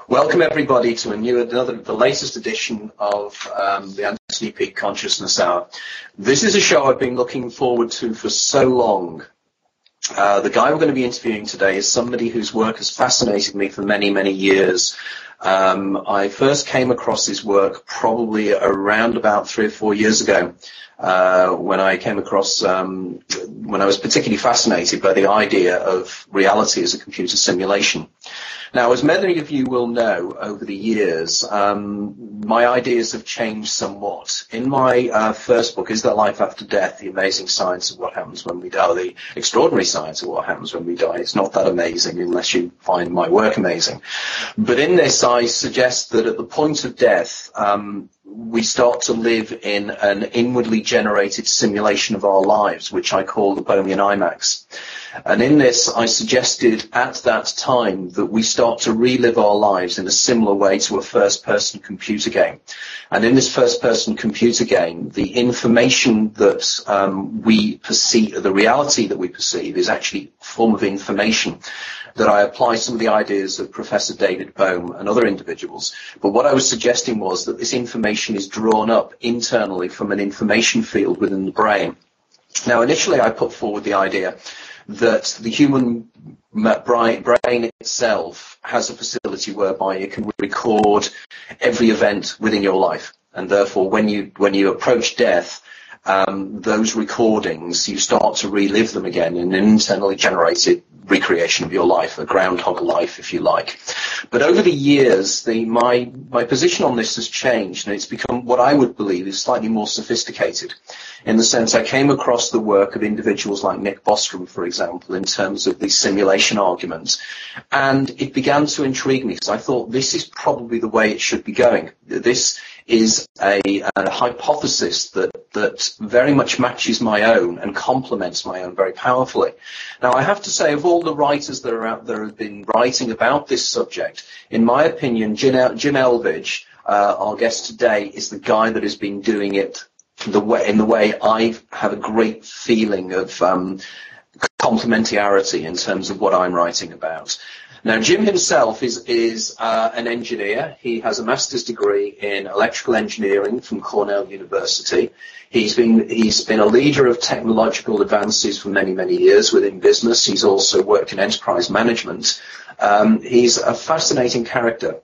Welcome everybody to the latest edition of the Peake Consciousness Hour. This is a show I've been looking forward to for so long. The guy we're going to be interviewing today is somebody whose work has fascinated me for many, many years. I first came across his work probably around about 3 or 4 years ago, when I came across, when I was particularly fascinated by the idea of reality as a computer simulation. Now, as many of you will know over the years, my ideas have changed somewhat. In my first book, Is There Life After Death? The Amazing Science of What Happens When We Die, or the Extraordinary Science of What Happens When We Die. It's not that amazing unless you find my work amazing. But in this, I suggest that at the point of death, we start to live in an inwardly generated simulation of our lives, which I call the Bohmian IMAX. And in this, I suggested at that time that we start to relive our lives in a similar way to a first-person computer game. And in this first-person computer game, the information that we perceive, the reality that we perceive, is actually a form of information that I apply some of the ideas of Professor David Bohm and other individuals. But what I was suggesting was that this information is drawn up internally from an information field within the brain. Now, initially I put forward the idea that the human brain itself has a facility whereby it can record every event within your life. And therefore, when you approach death, those recordings, you start to relive them again in an internally generated recreation of your life, a groundhog life, if you like. But over the years, my position on this has changed, and it's become what I would believe is slightly more sophisticated, in the sense I came across the work of individuals like Nick Bostrom, for example, in terms of the simulation argument, and it began to intrigue me, because I thought this is probably the way it should be going. This is a hypothesis that very much matches my own and complements my own very powerfully. Now, I have to say, of all the writers that are out there who have been writing about this subject, in my opinion, Jim Elvidge, our guest today, is the guy that has been doing it in the way I have a great feeling of complementarity in terms of what I'm writing about. Now, Jim himself is an engineer. He has a master's degree in electrical engineering from Cornell University. He's been a leader of technological advances for many, many years within business. He's also worked in enterprise management. He's a fascinating character.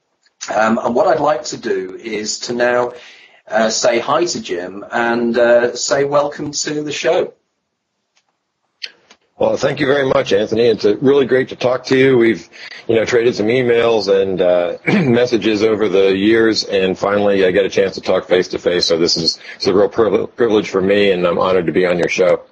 And what I'd like to do is to now say hi to Jim and say welcome to the show. Well, thank you very much, Anthony. It's really great to talk to you. We've, traded some emails and messages over the years, and finally I get a chance to talk face to face. So it's a real privilege for me, and I'm honored to be on your show.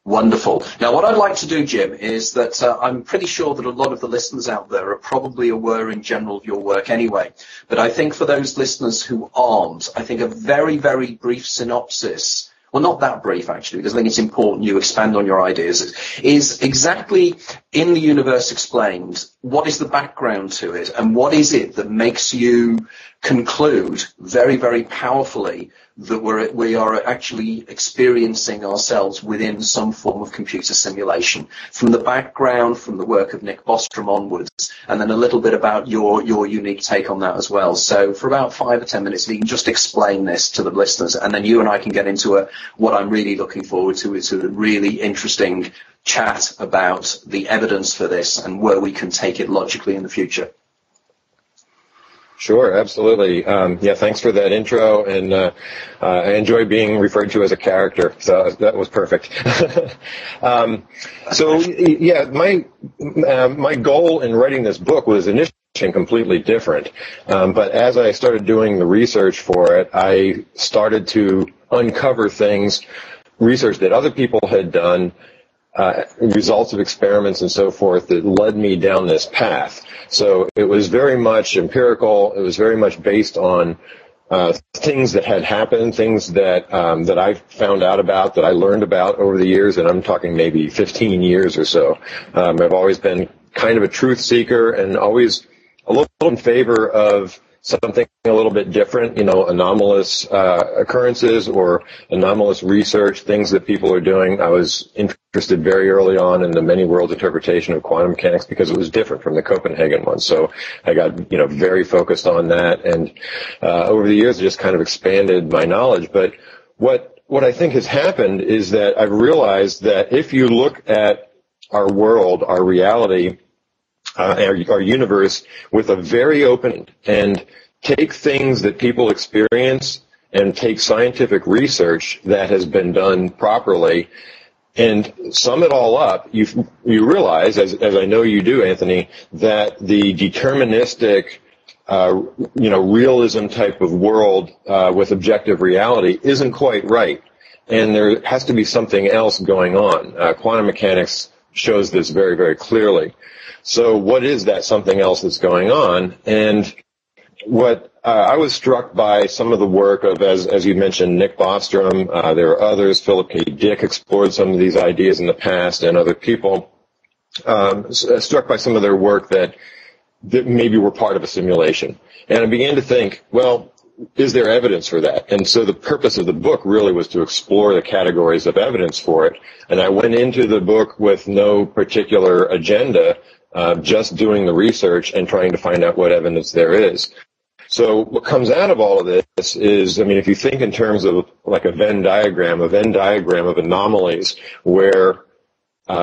Wonderful. Now, what I'd like to do, Jim, is that I'm pretty sure that a lot of the listeners out there are probably aware in general of your work anyway. But I think for those listeners who aren't, I think a very, very brief synopsis, well, not that brief, actually, because I think it's important you expand on your ideas, is exactly in the universe explained, what is the background to it, and what is it that makes you conclude very, very powerfully that we are actually experiencing ourselves within some form of computer simulation, from the background, from the work of Nick Bostrom onwards, and then a little bit about your unique take on that as well. So for about 5 or 10 minutes, if you can just explain this to the listeners, and then you and I can get into what I'm really looking forward to is a really interesting chat about the evidence for this and where we can take it logically in the future. Sure, absolutely. Thanks for that intro, and I enjoy being referred to as a character, so that was perfect. My goal in writing this book was initially completely different, but as I started doing the research for it, I started to uncover research that other people had done, results of experiments and so forth that led me down this path. So it was very much empirical. It was very much based on things that had happened, things that I found out about, that I learned about over the years, and I'm talking maybe 15 years or so. I've always been kind of a truth seeker and always a little in favor of something a little bit different, anomalous occurrences or anomalous research, things that people are doing. I was interested very early on in the many worlds interpretation of quantum mechanics because it was different from the Copenhagen one. So I got, very focused on that. And over the years, I just kind of expanded my knowledge. But what I think has happened is that I've realized that if you look at our world, our reality, our universe with a very open and take things that people experience and take scientific research that has been done properly and sum it all up, you realize, as I know you do, Anthony, that the deterministic realism type of world with objective reality isn't quite right. And there has to be something else going on. Quantum mechanics shows this very, very clearly. So what is that something else that's going on? And what I was struck by some of the work of, as you mentioned, Nick Bostrom, there are others, Philip K. Dick explored some of these ideas in the past, and other people, struck by some of their work that maybe were part of a simulation. And I began to think, well, is there evidence for that? And so the purpose of the book really was to explore the categories of evidence for it. And I went into the book with no particular agenda, just doing the research and trying to find out what evidence there is. So what comes out of all of this is, if you think in terms of like a Venn diagram of anomalies where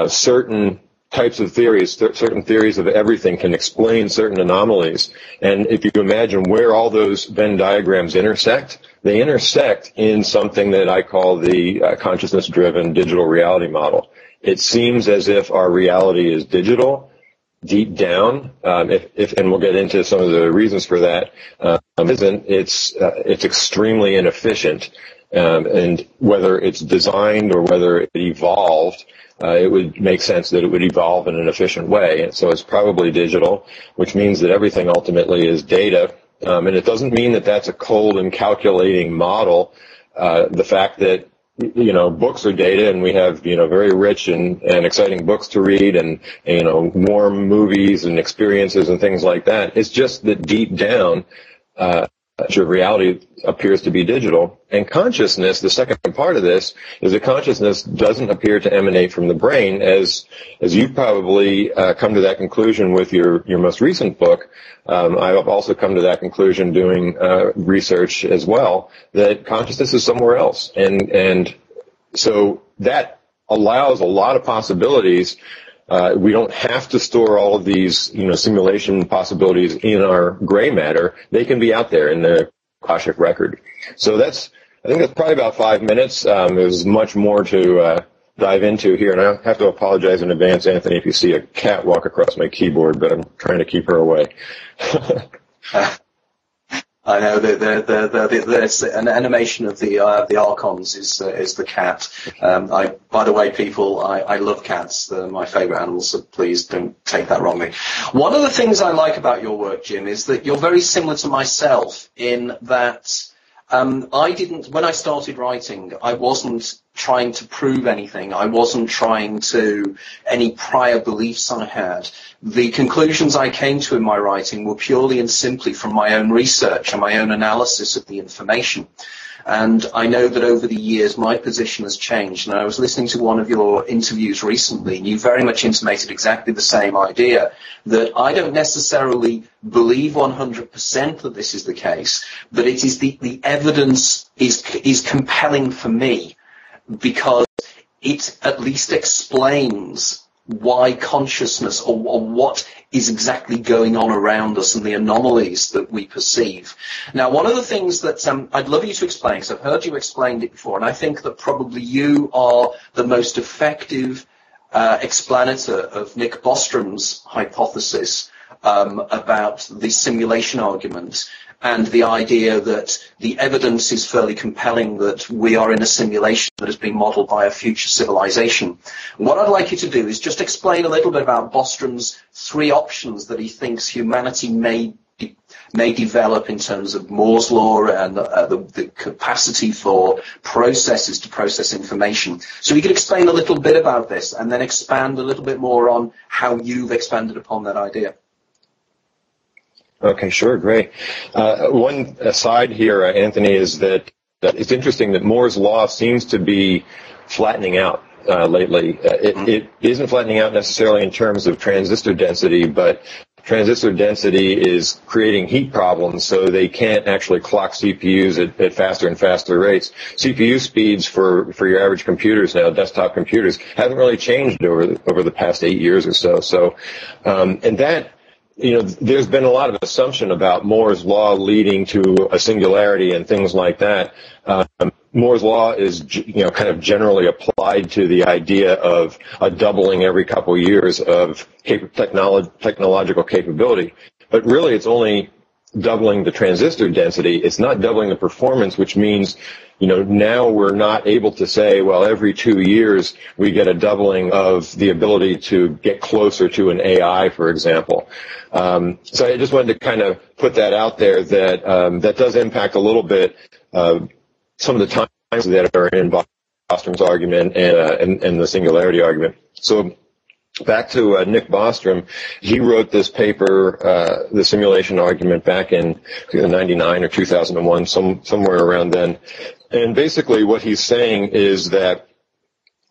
certain types of theories, certain theories of everything can explain certain anomalies. And if you imagine where all those Venn diagrams intersect, they intersect in something that I call the consciousness-driven digital reality model. It seems as if our reality is digital, deep down, and we'll get into some of the reasons for that, it's extremely inefficient. And whether it's designed or whether it evolved, it would make sense that it would evolve in an efficient way. And so it's probably digital, which means that everything ultimately is data. And it doesn't mean that that's a cold and calculating model. The fact that, books are data and we have, very rich and exciting books to read and, warm movies and experiences and things like that. It's just that deep down, reality appears to be digital. And consciousness, the second part of this, is that consciousness doesn't appear to emanate from the brain, as you've probably come to that conclusion with your most recent book. I've also come to that conclusion doing research as well, that consciousness is somewhere else. And so that allows a lot of possibilities. We don't have to store all of these, simulation possibilities in our gray matter. They can be out there in the Akashic record. So I think that's probably about 5 minutes. There's much more to dive into here, and I have to apologize in advance, Anthony, if you see a cat walk across my keyboard, but I'm trying to keep her away. I know there's an animation of the archons is the cat. By the way, people, I love cats. They're my favorite animals, so please don't take that wrongly. One of the things I like about your work, Jim, is that you're very similar to myself in that when I started writing, I wasn't trying to prove anything. I wasn't trying to any prior beliefs I had. The conclusions I came to in my writing were purely and simply from my own research and my own analysis of the information. And I know that over the years my position has changed. And I was listening to one of your interviews recently, and you very much intimated exactly the same idea, that I don't necessarily believe 100% that this is the case, but it is the evidence is compelling for me, because it at least explains why consciousness or what is exactly going on around us and the anomalies that we perceive. Now, one of the things that I'd love you to explain, because I've heard you explained it before, and I think that probably you are the most effective explanator of Nick Bostrom's hypothesis about the simulation argument, and the idea that the evidence is fairly compelling that we are in a simulation that has been modeled by a future civilization. What I'd like you to do is just explain a little bit about Bostrom's three options that he thinks humanity may develop in terms of Moore's law and the capacity for processes to process information. So you could explain a little bit about this and then expand a little bit more on how you've expanded upon that idea. Okay, sure, great. One aside here, Anthony, is that it's interesting that Moore's law seems to be flattening out lately. It isn't flattening out necessarily in terms of transistor density, but transistor density is creating heat problems, so they can't actually clock CPUs at faster and faster rates. CPU speeds for your average computers now, desktop computers, haven't really changed over the past 8 years or so. So, and that, there's been a lot of assumption about Moore's law leading to a singularity and things like that. Moore's law is, kind of generally applied to the idea of a doubling every couple of years of technological capability. But really, it's only doubling the transistor density. It's not doubling the performance, which means, now we're not able to say, well, every 2 years we get a doubling of the ability to get closer to an AI, for example. So I just wanted to kind of put that out there that that does impact a little bit some of the times that are in Bostrom's argument and the singularity argument. So back to Nick Bostrom, he wrote this paper, the simulation argument, back in 1999 or 2001, somewhere around then. And basically what he's saying is that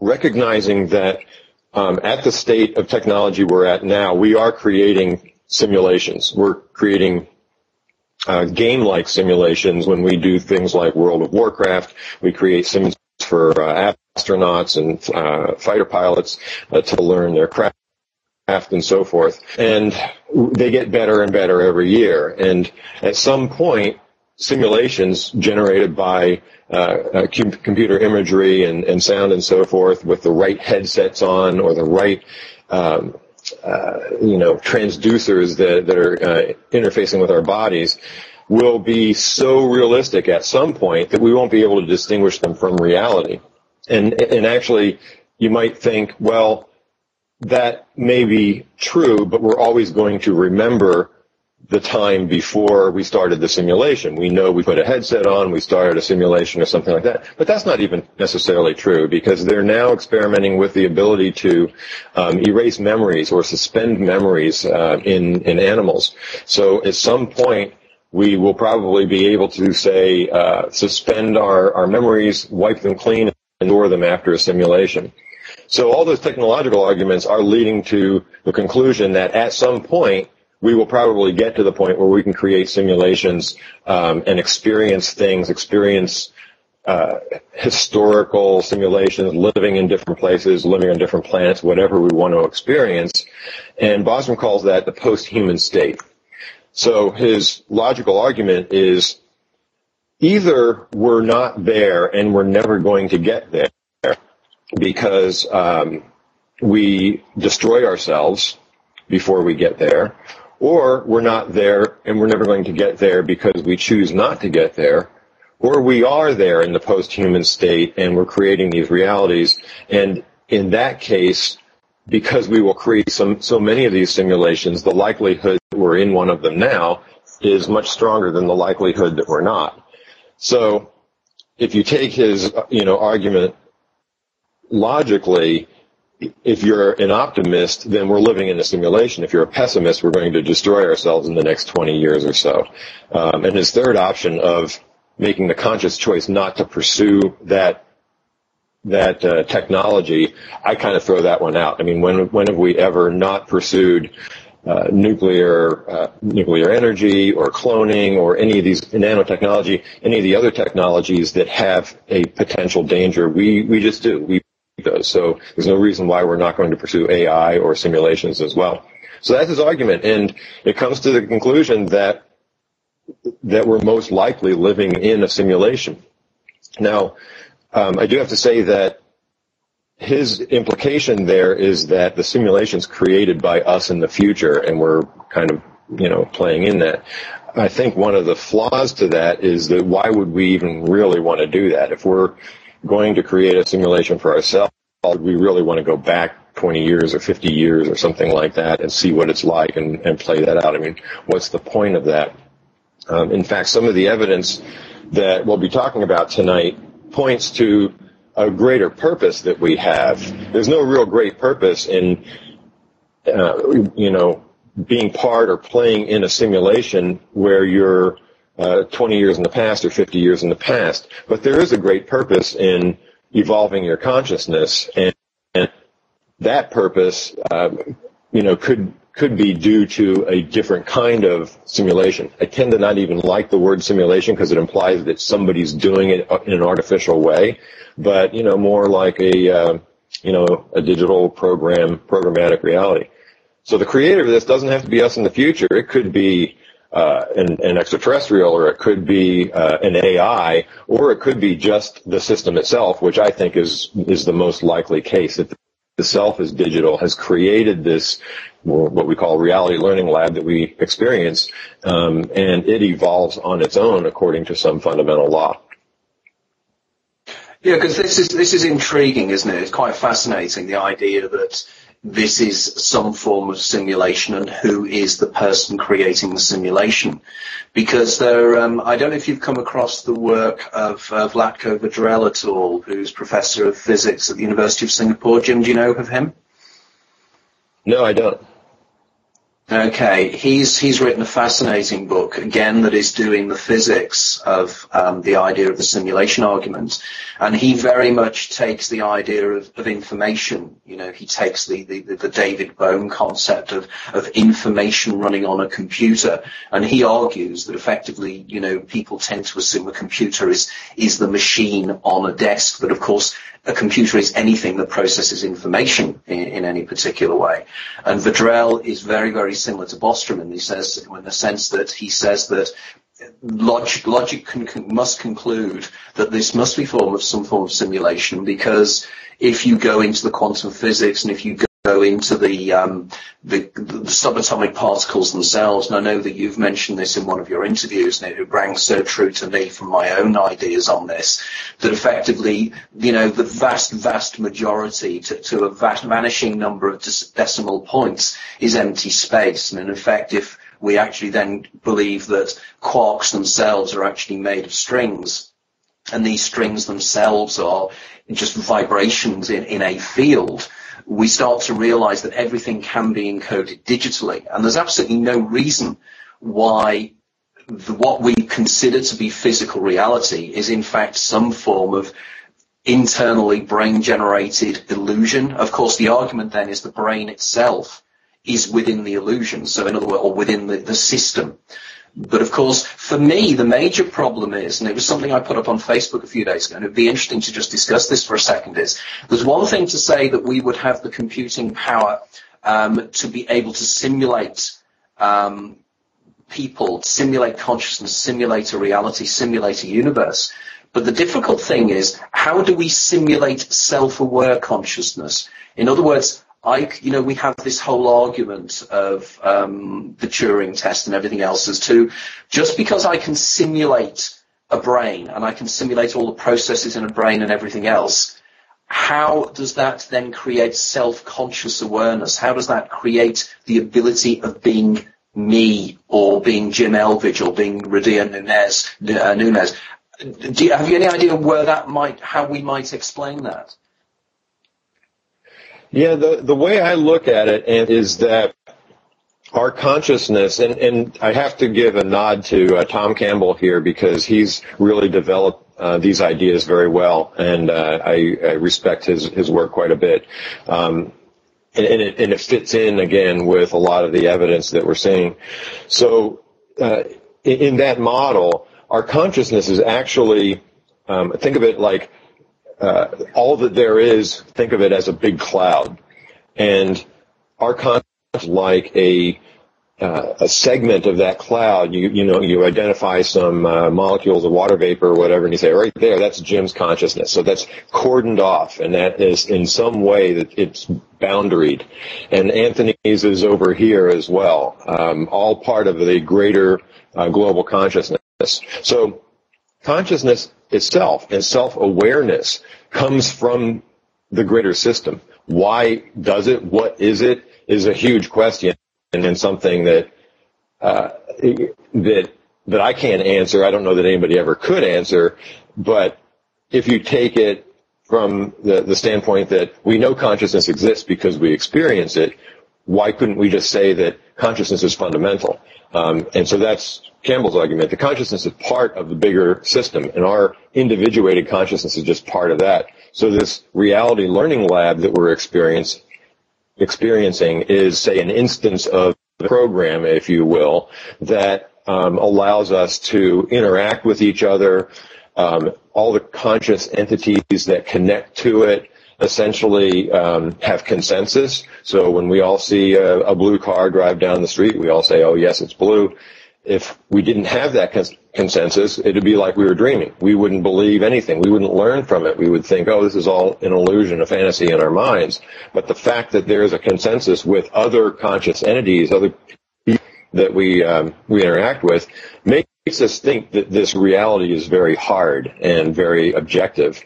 recognizing that at the state of technology we're at now, we are creating simulations. We're creating game-like simulations when we do things like World of Warcraft. We create sims for astronauts and fighter pilots to learn their craft and so forth. And they get better and better every year. And at some point, simulations generated by computer imagery and sound and so forth with the right headsets on or the right transducers that are interfacing with our bodies will be so realistic at some point that we won't be able to distinguish them from reality. And actually, you might think, well, that may be true, but we're always going to remember the time before we started the simulation. We know we put a headset on, we started a simulation or something like that. But that's not even necessarily true, because they're now experimenting with the ability to erase memories or suspend memories in animals. So at some point, we will probably be able to, say, suspend our memories, wipe them clean, and store them after a simulation. So all those technological arguments are leading to the conclusion that at some point, we will probably get to the point where we can create simulations and experience things, historical simulations, living in different places, living on different planets, whatever we want to experience. And Bostrom calls that the post-human state. So his logical argument is either we're not there and we're never going to get there because we destroy ourselves before we get there, or we're not there and we're never going to get there because we choose not to get there, or we are there in the post-human state and we're creating these realities. And in that case, because we will create so many of these simulations, the likelihood that we're in one of them now is much stronger than the likelihood that we're not. So if you take his argument logically, if you're an optimist, then we're living in a simulation. If you're a pessimist, we're going to destroy ourselves in the next 20 years or so. And his third option of making the conscious choice not to pursue that technology, I kind of throw that one out. I mean, when have we ever not pursued nuclear energy or cloning or any of these nanotechnology, any of the other technologies that have a potential danger? We just do. We those. So there's no reason why we're not going to pursue AI or simulations as well. So that's his argument, and it comes to the conclusion that we're most likely living in a simulation. Now, I do have to say that his implication there is that the simulation's created by us in the future, and we're kind of, playing in that. I think one of the flaws to that is that why would we even really want to do that? If we're going to create a simulation for ourselves, we really want to go back 20 years or 50 years or something like that and see what it's like and play that out. I mean, what's the point of that? In fact, some of the evidence that we'll be talking about tonight points to a greater purpose that we have. There's no real great purpose in, being part or playing in a simulation where you're 20 years in the past or 50 years in the past. But there is a great purpose in evolving your consciousness, and that purpose, could be due to a different kind of simulation. I tend to not even like the word simulation because it implies that somebody's doing it in an artificial way, but, more like a digital programmatic reality. So the creator of this doesn't have to be us in the future. It could be an extraterrestrial, or it could be an AI, or it could be just the system itself, which I think is the most likely case, that the self is digital, has created this, what we call reality learning lab that we experience, and it evolves on its own according to some fundamental law. Yeah, because this is intriguing, isn't it? It's quite fascinating, the idea that this is some form of simulation, and who is the person creating the simulation. Because I don't know if you've come across the work of Vlatko Vedrell at all, who's professor of physics at the University of Singapore. Jim, do you know of him? No, I don't. Okay, he's written a fascinating book, again, that is doing the physics of the idea of the simulation argument, and he very much takes the idea of information. He takes the David Bohm concept of information running on a computer, and he argues that effectively, people tend to assume a computer is the machine on a desk, but of course a computer is anything that processes information in any particular way. And Vedrell is very, very similar to Bostrom in the sense that he says that logic must conclude that this must be some form of simulation, because if you go into the quantum physics and if you go into the subatomic particles themselves, and I know that you've mentioned this in one of your interviews, and it rang so true to me from my own ideas on this, that effectively, the vast majority to a vanishing number of decimal points is empty space. And in effect, if we actually then believe that quarks themselves are actually made of strings, and these strings themselves are just vibrations in a field, we start to realize that everything can be encoded digitally. And there's absolutely no reason why what we consider to be physical reality is in fact some form of internally brain-generated illusion. Of course, the argument then is the brain itself is within the illusion, so in other words, or within the system. But of course, for me, the major problem is, and it was something I put up on Facebook a few days ago, and it'd be interesting to just discuss this for a second, is there's one thing to say that we would have the computing power to be able to simulate people, simulate consciousness, simulate a reality, simulate a universe. But the difficult thing is, how do we simulate self-aware consciousness? In other words, we have this whole argument of the Turing test and everything else as to, just because I can simulate a brain and I can simulate all the processes in a brain and everything else, how does that then create self-conscious awareness? How does that create the ability of being me, or being Jim Elvidge, or being Radia Nunez? Have you any idea how we might explain that? Yeah, the way I look at it is that our consciousness, and I have to give a nod to Tom Campbell here, because he's really developed these ideas very well, and I respect his work quite a bit. And it fits in, again, with a lot of the evidence that we're seeing. So in that model, our consciousness is actually, think of it like all that there is, think of it as a big cloud. And our consciousness is like a segment of that cloud. You identify some molecules of water vapor or whatever, and you say, right there, that's Jim's consciousness. So that's cordoned off, and that is in some way that it's boundaried. And Anthony's is over here as well, all part of the greater global consciousness. So consciousness itself and self-awareness comes from the greater system. Why does it? What is it? Is a huge question, and then something that I can't answer. I don't know that anybody ever could answer. But if you take it from the standpoint that we know consciousness exists because we experience it, why couldn't we just say that consciousness is fundamental? And so that's Campbell's argument. The consciousness is part of the bigger system, and our individuated consciousness is just part of that. So this reality learning lab that we're experiencing is, say, an instance of the program, if you will, that allows us to interact with each other. All the conscious entities that connect to it essentially have consensus. So when we all see a blue car drive down the street, we all say, oh, yes, it's blue. If we didn't have that consensus, it would be like we were dreaming. We wouldn't believe anything. We wouldn't learn from it. We would think, oh, this is all an illusion, a fantasy in our minds. But the fact that there is a consensus with other conscious entities, other people that we interact with, makes us think that this reality is very hard and very objective,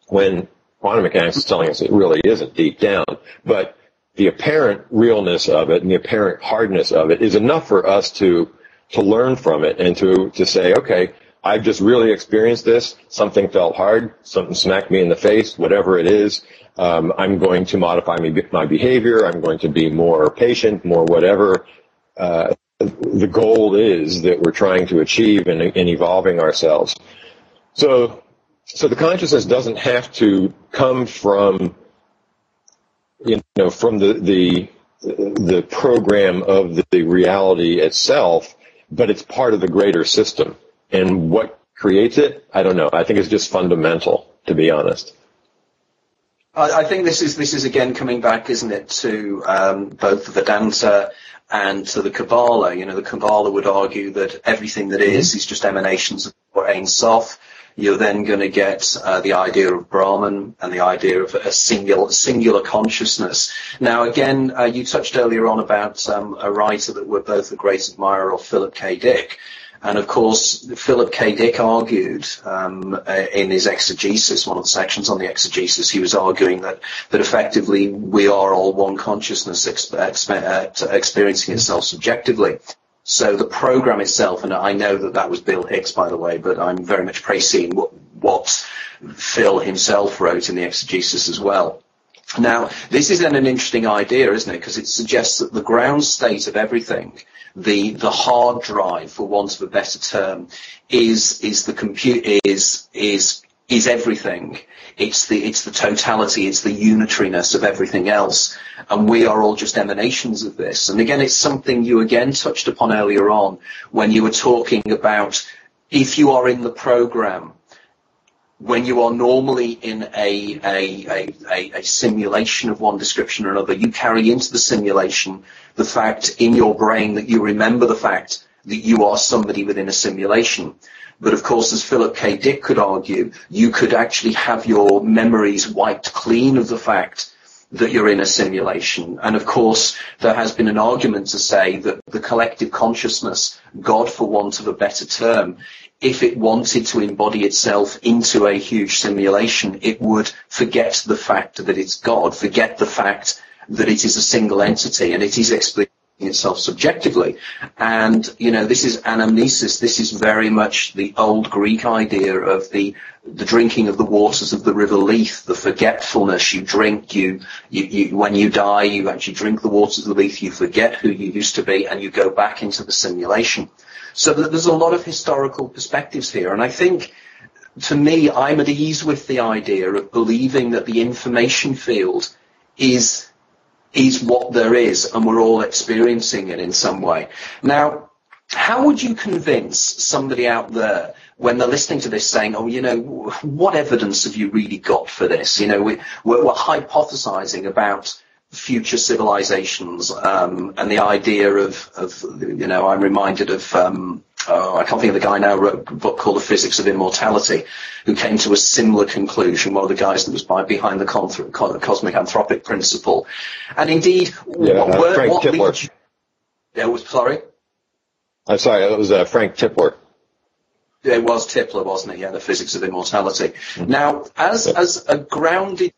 when quantum mechanics is telling us it really isn't deep down. But the apparent realness of it and the apparent hardness of it is enough for us to learn from it and to say, okay, I've just really experienced this. Something felt hard. Something smacked me in the face, whatever it is. I'm going to modify my behavior. I'm going to be more patient, more whatever the goal is that we're trying to achieve in evolving ourselves. So the consciousness doesn't have to come from, from the program of the reality itself, but it's part of the greater system. And what creates it, I don't know. I think it's just fundamental, to be honest. I think this is again coming back, isn't it, to both the Vedanta and to the Kabbalah. The Kabbalah would argue that everything that is just emanations of Ein Sof. You're then going to get the idea of Brahman and the idea of a singular consciousness. Now, again, you touched earlier on about a writer that we're both a great admirer of, Philip K. Dick. And, of course, Philip K. Dick argued in his exegesis, one of the sections on the exegesis, he was arguing that effectively we are all one consciousness experiencing itself subjectively. So the program itself, and I know that was Bill Hicks, by the way, but I'm very much praising what Phil himself wrote in the exegesis as well. Now, this is then an interesting idea, isn't it? Because it suggests that the ground state of everything, the hard drive, for want of a better term, is the compute, is everything. It's the totality, it's the unitariness of everything else. And we are all just emanations of this. And again, it's something you again touched upon earlier on when you were talking about if you are in the program, when you are normally in a simulation of one description or another, you carry into the simulation the fact in your brain that you remember the fact that you are somebody within a simulation. But of course, as Philip K. Dick could argue, you could actually have your memories wiped clean of the fact that you're in a simulation. And of course, there has been an argument to say that the collective consciousness, God for want of a better term, if it wanted to embody itself into a huge simulation, it would forget the fact that it's God, forget the fact that it is a single entity and it is experiencing itself subjectively. And, this is anamnesis. This is very much the old Greek idea of the drinking of the waters of the river Lethe, the forgetfulness. You drink, you when you die, you actually drink the waters of the Lethe, you forget who you used to be, and you go back into the simulation. So there's a lot of historical perspectives here. And I think, to me, I'm at ease with the idea of believing that the information field is what there is, and we're all experiencing it in some way. Now, how would you convince somebody out there when they're listening to this saying, what evidence have you really got for this? We're hypothesizing about future civilizations, and the idea of I'm reminded of, I can't think of the guy now, wrote a book called The Physics of Immortality, who came to a similar conclusion, one of the guys that was behind the cosmic anthropic principle. And indeed, Frank Tipler. Sorry? I'm sorry, it was Frank Tipler. It was Tipler, wasn't it? Yeah, The Physics of Immortality. Mm-hmm. Now, as a grounded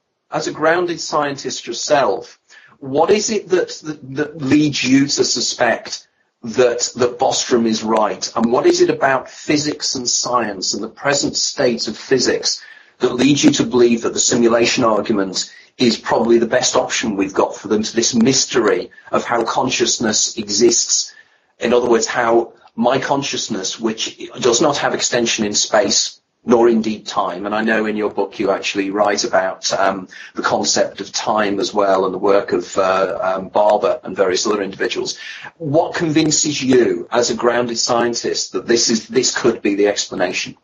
scientist yourself, what is it that leads you to suspect that Bostrom is right? And what is it about physics and science and the present state of physics that leads you to believe that the simulation argument is probably the best option we've got for them to this mystery of how consciousness exists. In other words, how my consciousness, which does not have extension in space, nor indeed time, and I know in your book you actually write about the concept of time as well, and the work of Barber and various other individuals. What convinces you, as a grounded scientist, that this could be the explanation?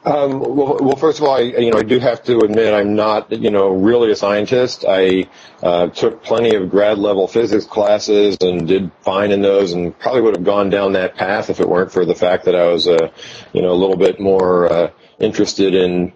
Well, first of all, I do have to admit I'm not, really a scientist. I took plenty of grad level physics classes and did fine in those, and probably would have gone down that path if it weren't for the fact that I was, a little bit more interested in,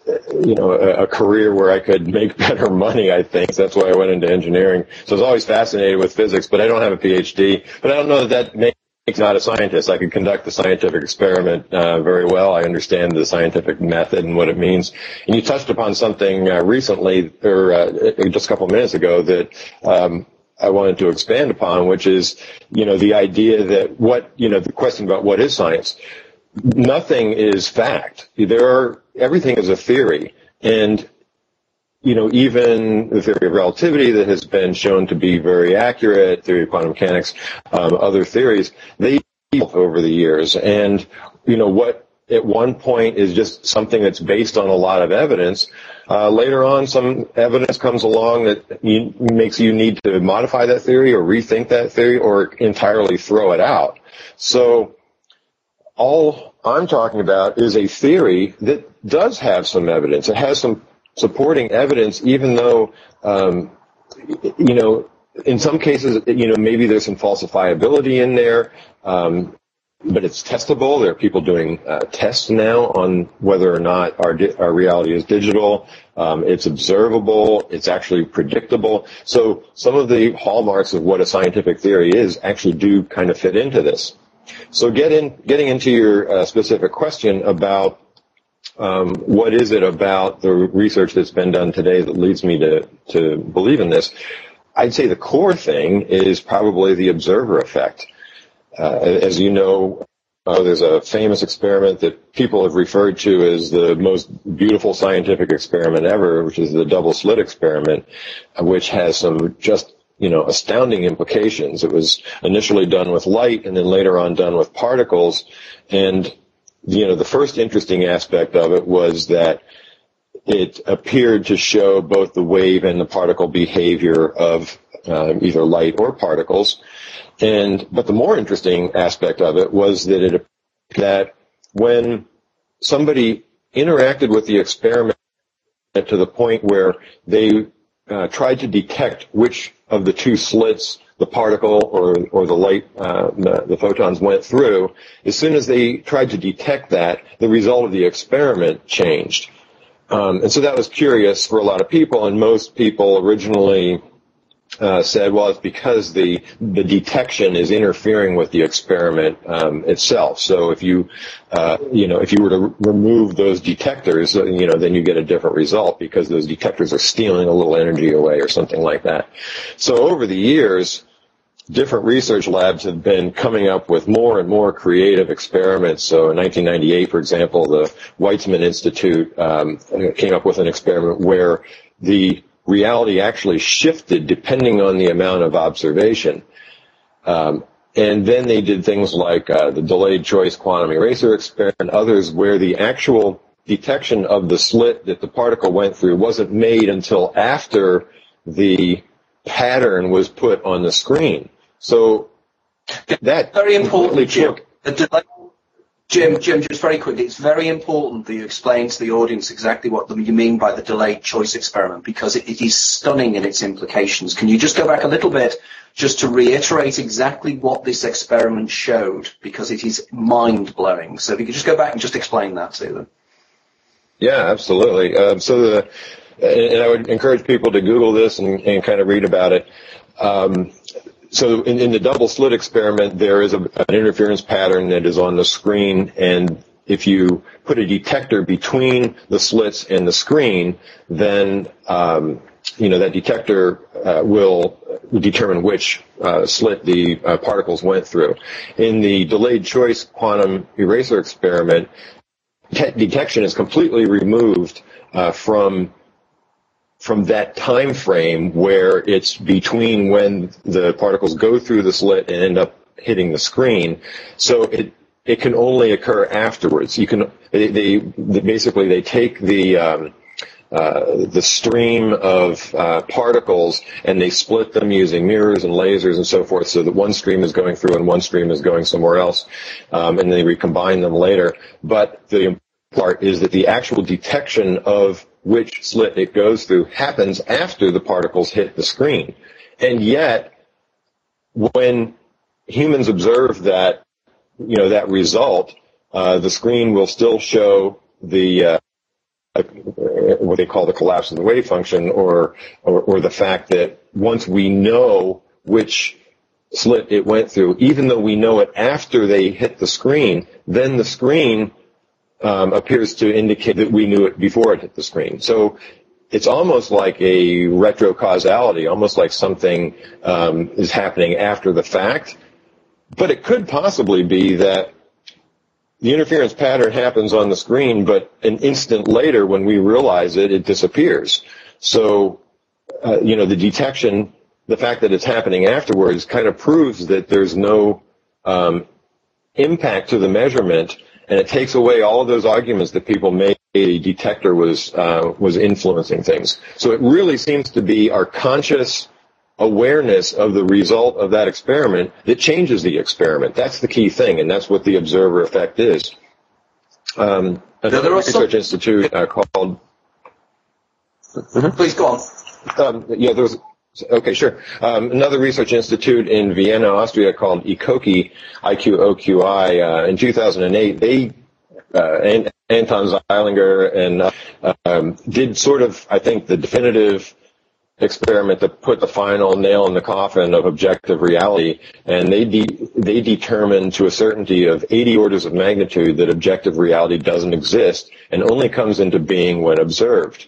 a career where I could make better money. I think that's why I went into engineering. So I was always fascinated with physics, but I don't have a PhD. But I don't know that makes not a scientist. I can conduct the scientific experiment very well. I understand the scientific method and what it means. And you touched upon something recently, or just a couple of minutes ago, that I wanted to expand upon, which is, the idea that the question about what is science. Nothing is fact. Everything is a theory. And even the theory of relativity that has been shown to be very accurate, theory of quantum mechanics, other theories, they evolve over the years. And, what at one point is just something that's based on a lot of evidence, later on some evidence comes along that makes you need to modify that theory or rethink that theory or entirely throw it out. So all I'm talking about is a theory that does have some evidence. It has some supporting evidence, even though, in some cases, maybe there's some falsifiability in there, but it's testable. There are people doing tests now on whether or not our reality is digital. It's observable. It's actually predictable. So some of the hallmarks of what a scientific theory is actually do kind of fit into this. So getting into your specific question about what is it about the research that's been done today that leads me to believe in this? I'd say the core thing is probably the observer effect. As you know, there's a famous experiment that people have referred to as the most beautiful scientific experiment ever, which is the double slit experiment, which has some just astounding implications. It was initially done with light and then later on done with particles, and the first interesting aspect of it was that it appeared to show both the wave and the particle behavior of either light or particles. But the more interesting aspect of it was that when somebody interacted with the experiment to the point where they tried to detect which of the two slits the particle or the light, the photons went through, as soon as they tried to detect that, the result of the experiment changed. And so that was curious for a lot of people, and most people originally said, well, it's because the detection is interfering with the experiment itself. So if you were to remove those detectors, then you get a different result because those detectors are stealing a little energy away or something like that. So over the years, different research labs have been coming up with more and more creative experiments. So in 1998, for example, the Weizmann Institute came up with an experiment where the reality actually shifted depending on the amount of observation. And then they did things like the delayed choice quantum eraser experiment and others where the actual detection of the slit that the particle went through wasn't made until after the pattern was put on the screen. So that very important, Jim. Jim, just very quickly, it's very important that you explain to the audience exactly what you mean by the delayed choice experiment, because it is stunning in its implications. Can you just go back a little bit just to reiterate exactly what this experiment showed, because it is mind-blowing. So if you could just go back and just explain that to them. Yeah, absolutely. And I would encourage people to Google this and kind of read about it. So in the double slit experiment, there is an interference pattern that is on the screen, and if you put a detector between the slits and the screen, then that detector will determine which slit the particles went through. In the delayed choice quantum eraser experiment, detection is completely removed from that time frame where it's between when the particles go through the slit and end up hitting the screen. So it can only occur afterwards. They basically take the stream of particles and they split them using mirrors and lasers and so forth, so that one stream is going through and one stream is going somewhere else, and they recombine them later. But the important part is that the actual detection of which slit it goes through happens after the particles hit the screen. And yet, when humans observe that, that result, the screen will still show the what they call the collapse of the wave function, or the fact that once we know which slit it went through, even though we know it after they hit the screen, then the screen appears to indicate that we knew it before it hit the screen. So it's almost like a retrocausality, almost like something is happening after the fact. But it could possibly be that the interference pattern happens on the screen, but an instant later, when we realize it, it disappears. So, the detection, the fact that it's happening afterwards, kind of proves that there's no impact to the measurement, and it takes away all of those arguments that people made a detector was influencing things. So it really seems to be our conscious awareness of the result of that experiment that changes the experiment. That's the key thing, and that's what the observer effect is. Another research institute called... Please go on. Okay, sure. Another research institute in Vienna, Austria, called ICOQI, IQOQI, in 2008, they, Anton Zeilinger, and did sort of, I think, the definitive experiment that put the final nail in the coffin of objective reality, and they determined to a certainty of 80 orders of magnitude that objective reality doesn't exist and only comes into being when observed.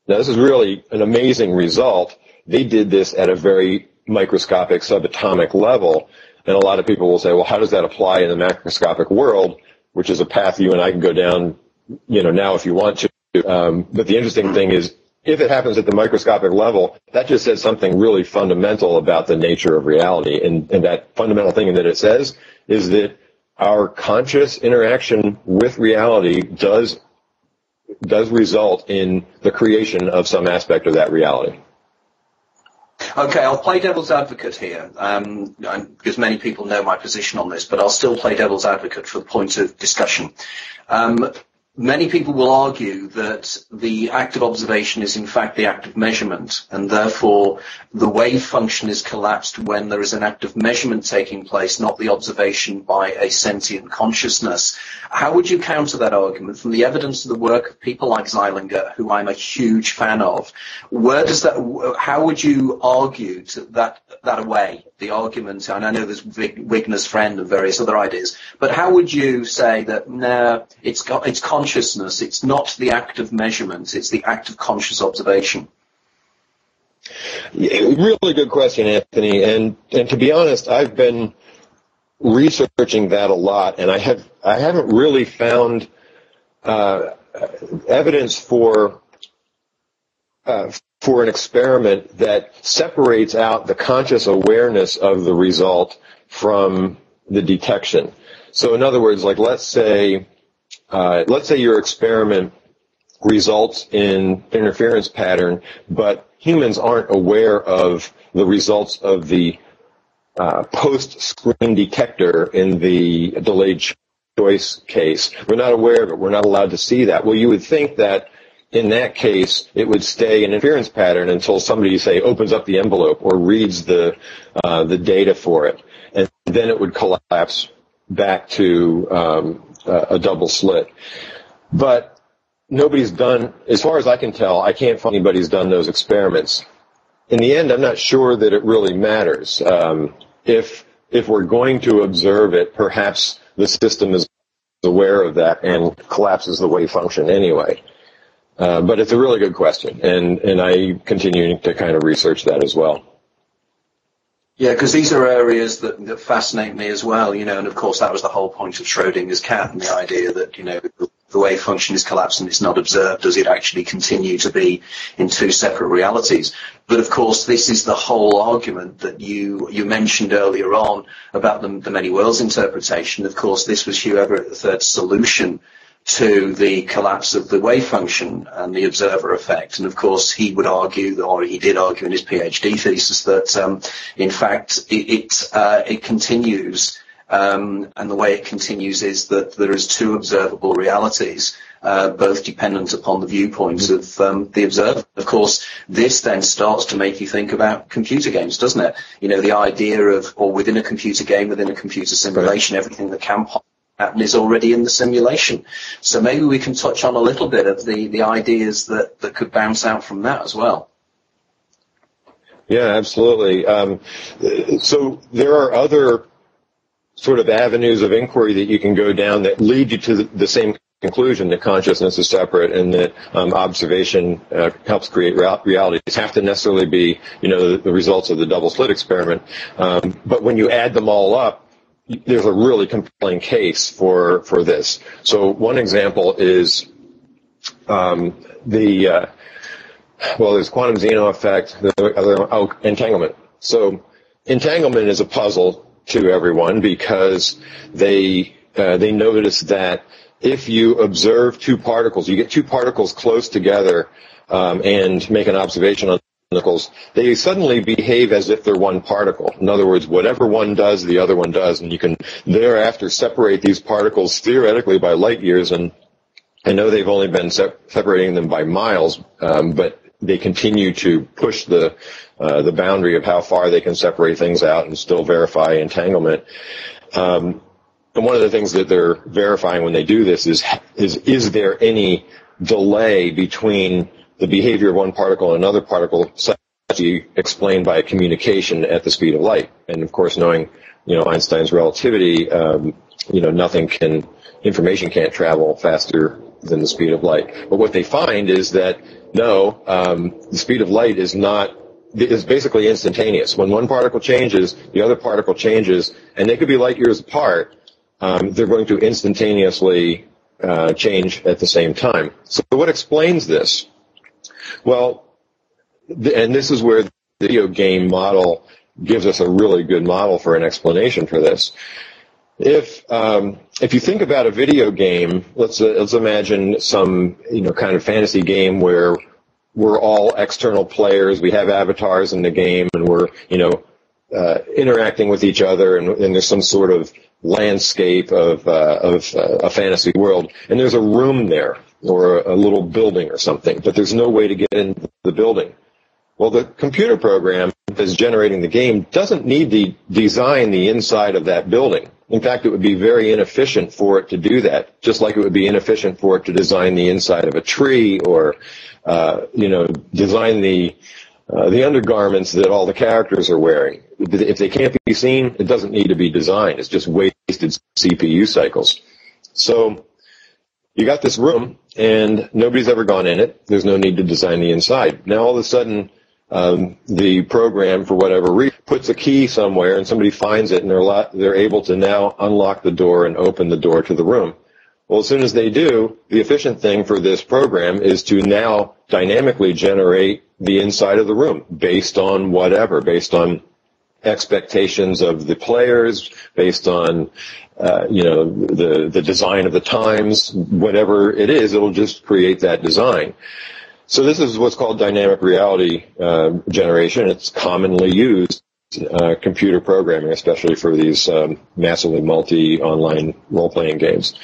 Now, this is really an amazing result. They did this at a very microscopic, subatomic level, and a lot of people will say, well, how does that apply in the macroscopic world, which is a path you and I can go down, now if you want to. But the interesting thing is, if it happens at the microscopic level, that just says something really fundamental about the nature of reality. And that fundamental thing that it says is that our conscious interaction with reality does result in the creation of some aspect of that reality. Okay, I'll play devil's advocate here, because many people know my position on this, but I'll still play devil's advocate for the point of discussion. Many people will argue that the act of observation is in fact the act of measurement, and therefore the wave function is collapsed when there is an act of measurement taking place, not the observation by a sentient consciousness. How would you counter that argument from the evidence of the work of people like Zeilinger, who I'm a huge fan of? How would you argue that away, the argument? And I know there's Wigner's friend and various other ideas, but how would you say that, no, it's consciousness, it's not the act of measurement, it's the act of conscious observation? Yeah, really good question, Anthony. And to be honest, I've been researching that a lot, and I haven't really found evidence for an experiment that separates out the conscious awareness of the result from the detection. So in other words, like let's say your experiment results in interference pattern, but humans aren't aware of the results of the post-screen detector in the delayed choice case. We're not aware of it. We're not allowed to see that. Well, you would think that in that case, it would stay an interference pattern until somebody, say, opens up the envelope or reads the data for it, and then it would collapse back to a double slit. But nobody's done, as far as I can tell, I can't find anybody's done those experiments. In the end, I'm not sure that it really matters. If we're going to observe it, perhaps the system is aware of that and collapses the wave function anyway. But it's a really good question, and I continue to kind of research that as well. Yeah, because these are areas that fascinate me as well, and of course that was the whole point of Schrodinger's cat, and the idea that, the wave function is collapsed and it's not observed? Does it actually continue to be in two separate realities? But of course, this is the whole argument that you mentioned earlier on about the many worlds interpretation. Of course, this was Hugh Everett III's solution to the collapse of the wave function and the observer effect. And of course, he would argue, or he did argue in his PhD thesis, that in fact it continues, and the way it continues is that there is two observable realities, both dependent upon the viewpoints of the observer. Of course, this then starts to make you think about computer games, doesn't it? You know, the idea of, or within a computer game, within a computer simulation, everything that can happen is already in the simulation. So maybe we can touch on a little bit of the ideas that could bounce out from that as well. Yeah, absolutely. So there are other sort of avenues of inquiry that you can go down that lead you to the same conclusion, that consciousness is separate and that observation helps create reality. It have to necessarily be, you know, the results of the double slit experiment. But when you add them all up, there's a really compelling case for this. So one example is there's quantum Zeno effect, entanglement. So entanglement is a puzzle to everyone because they notice that if you observe two particles, you get two particles close together and make an observation on particles, they suddenly behave as if they're one particle. In other words, whatever one does, the other one does, and you can thereafter separate these particles theoretically by light years. And I know they've only been separating them by miles, but they continue to push the boundary of how far they can separate things out and still verify entanglement. And one of the things that they're verifying when they do this is there any delay between the behavior of one particle and another particle, such as explained by a communication at the speed of light? And of course, knowing, you know, Einstein's relativity, information can't travel faster than the speed of light. But what they find is that no, the speed of light is basically instantaneous. When one particle changes, the other particle changes, and they could be light years apart. They're going to instantaneously change at the same time. So what explains this? Well, and this is where the video game model gives us a really good model for an explanation for this. If you think about a video game, let's imagine some, you know, kind of fantasy game where we're all external players, we have avatars in the game, and we're, you know, interacting with each other, and there's some sort of landscape of a fantasy world, and there's a room there or a little building or something, but there's no way to get into the building. Well, the computer program that's generating the game doesn't need to design the inside of that building. In fact, it would be very inefficient for it to do that, just like it would be inefficient for it to design the inside of a tree or, design the undergarments that all the characters are wearing. If they can't be seen, it doesn't need to be designed. It's just wasted CPU cycles. So you got this room, and nobody's ever gone in it. There's no need to design the inside. Now, all of a sudden, the program, for whatever reason, puts a key somewhere, and somebody finds it, and they're able to now unlock the door and open the door to the room. Well, as soon as they do, the efficient thing for this program is to now dynamically generate the inside of the room based on whatever, based on expectations of the players, based on the design of the times, whatever it is, it'll just create that design. So this is what's called dynamic reality generation. It's commonly used computer programming, especially for these massively multi-online role-playing games.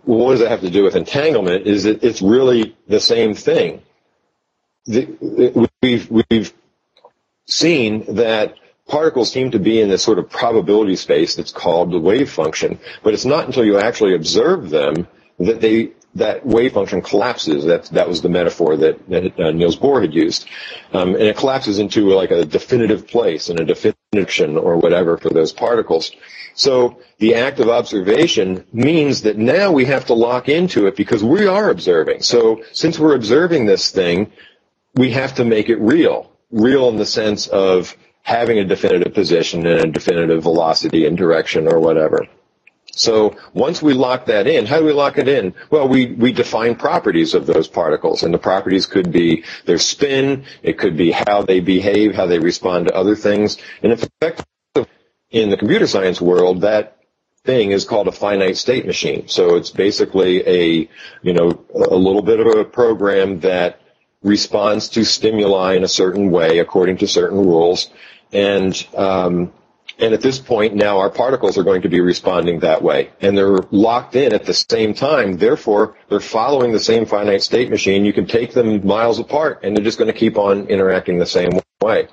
Well, what does that have to do with entanglement? Is that it's really the same thing. We've seen that particles seem to be in this sort of probability space that's called the wave function, but it's not until you actually observe them that wave function collapses. That was the metaphor that Niels Bohr had used. And it collapses into like a definitive place and a definition or whatever for those particles. So the act of observation means that now we have to lock into it because we are observing. So since we're observing this thing, we have to make it real. Real in the sense of having a definitive position and a definitive velocity and direction or whatever. So once we lock that in, how do we lock it in? Well, we define properties of those particles, and the properties could be their spin, it could be how they behave, how they respond to other things. And in fact, in the computer science world, that thing is called a finite state machine. So it's basically a little bit of a program that responds to stimuli in a certain way according to certain rules. And at this point now our particles are going to be responding that way. And they're locked in at the same time. Therefore, they're following the same finite state machine. You can take them miles apart and they're just going to keep on interacting the same way.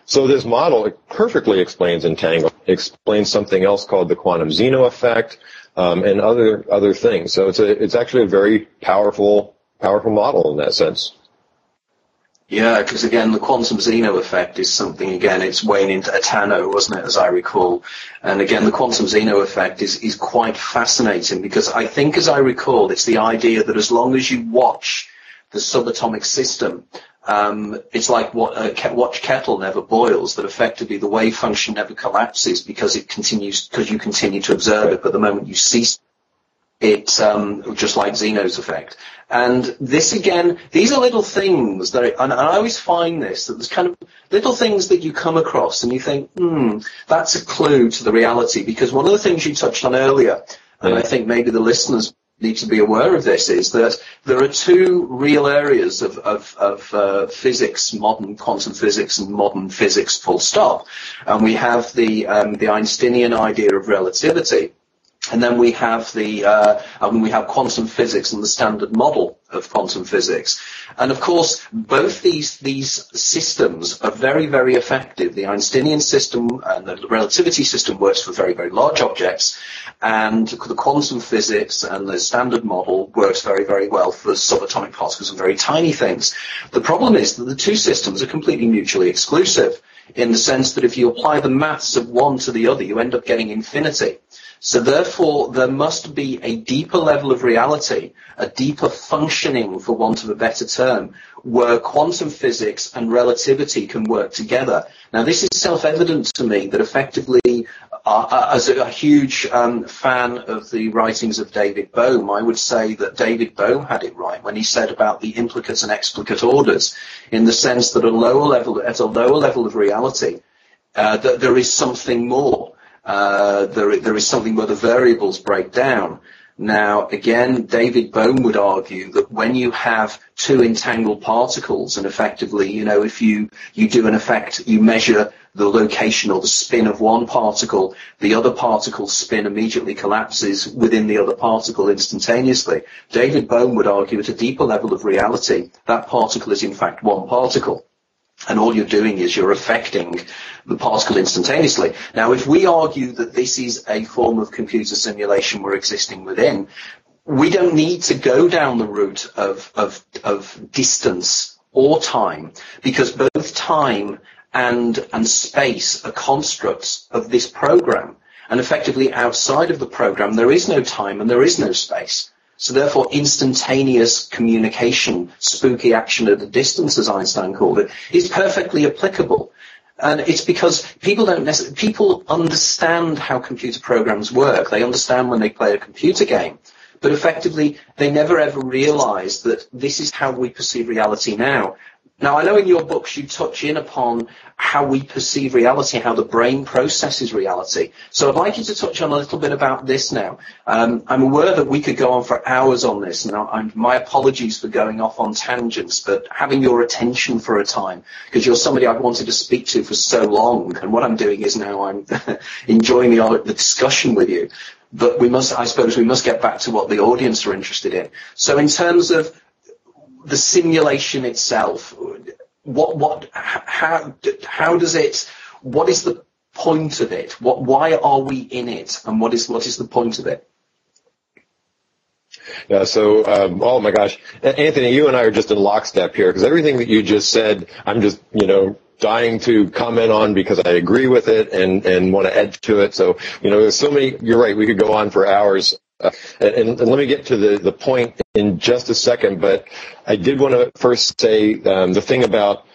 So this model perfectly explains entanglement, explains something else called the quantum Zeno effect, and other things. So it's actually a very powerful model in that sense. Yeah, because again, the quantum Zeno effect is something, again, it's weighing into Atano, wasn't it, as I recall. And again, the quantum Zeno effect is quite fascinating because I think, as I recall, it's the idea that as long as you watch the subatomic system, it's like watch kettle never boils, that effectively the wave function never collapses because you continue to observe it, but the moment you cease, it's just like Zeno's effect. And this, again, these are little things that, and I always find this, that there's kind of little things that you come across and you think, that's a clue to the reality. Because one of the things you touched on earlier, and I think maybe the listeners need to be aware of this, is that there are two real areas of physics, modern quantum physics and modern physics full stop. And we have the Einsteinian idea of relativity. And then we have quantum physics and the standard model of quantum physics. And of course, both these systems are very, very effective. The Einsteinian system and the relativity system works for very, very large objects. And the quantum physics and the standard model works very, very well for subatomic particles and very tiny things. The problem is that the two systems are completely mutually exclusive in the sense that if you apply the maths of one to the other, you end up getting infinity. So therefore, there must be a deeper level of reality, a deeper functioning, for want of a better term, where quantum physics and relativity can work together. Now, this is self-evident to me that effectively, as a huge fan of the writings of David Bohm, I would say that David Bohm had it right when he said about the implicate and explicate orders, in the sense that at a lower level of reality, that there is something more. There is something where the variables break down. Now, again, David Bohm would argue that when you have two entangled particles, and effectively, if you do an effect, you measure the location or the spin of one particle, the other particle's spin immediately collapses within the other particle instantaneously. David Bohm would argue at a deeper level of reality, that particle is in fact one particle. And all you're doing is you're affecting the particle instantaneously. Now, if we argue that this is a form of computer simulation we're existing within, we don't need to go down the route of distance or time, because both time and space are constructs of this program. And effectively, outside of the program, there is no time and there is no space. So therefore, instantaneous communication, spooky action at a distance, as Einstein called it, is perfectly applicable. And it's because people understand how computer programs work. They understand when they play a computer game. But effectively, they never ever realize that this is how we perceive reality now. Now, I know in your books you touch in upon how we perceive reality, how the brain processes reality. So I'd like you to touch on a little bit about this now. I'm aware that we could go on for hours on this, and my apologies for going off on tangents, but having your attention for a time, because you're somebody I've wanted to speak to for so long, and what I'm doing is now I'm enjoying the discussion with you. But I suppose we must get back to what the audience are interested in. So in terms of the simulation itself, how does it, what is the point of it? Why are we in it? And what is the point of it? Yeah, so, oh my gosh, Anthony, you and I are just in lockstep here, because everything that you just said, I'm just, dying to comment on because I agree with it and want to add to it. So, there's so many, you're right, we could go on for hours. And let me get to the point in just a second, but I did want to first say the thing about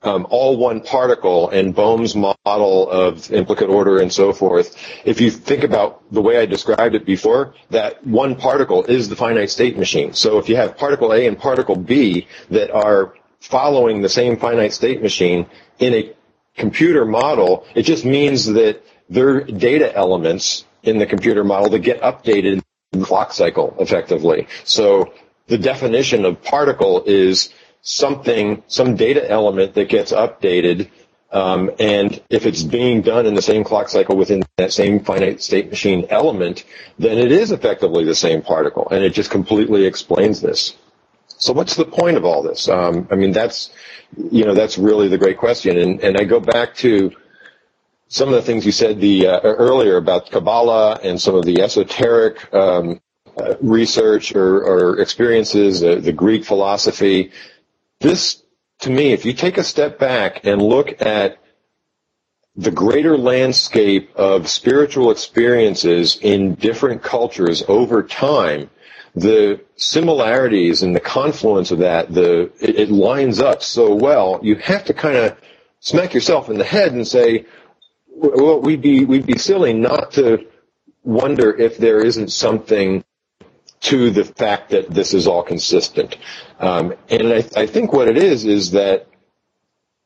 all one particle and Bohm's model of implicate order and so forth, if you think about the way I described it before, that one particle is the finite state machine. So if you have particle A and particle B that are following the same finite state machine in a computer model, it just means that they're data elements in the computer model that get updated in the clock cycle effectively. So the definition of particle is some data element that gets updated, and if it's being done in the same clock cycle within that same finite state machine element, then it is effectively the same particle, and it just completely explains this. So what's the point of all this? I mean, that's really the great question, and I go back to some of the things you said earlier about Kabbalah and some of the esoteric research or experiences, the Greek philosophy. This, to me, if you take a step back and look at the greater landscape of spiritual experiences in different cultures over time, the similarities and the confluence of that, it lines up so well. You have to kind of smack yourself in the head and say, well, we'd be silly not to wonder if there isn't something to the fact that this is all consistent. And I think what it is that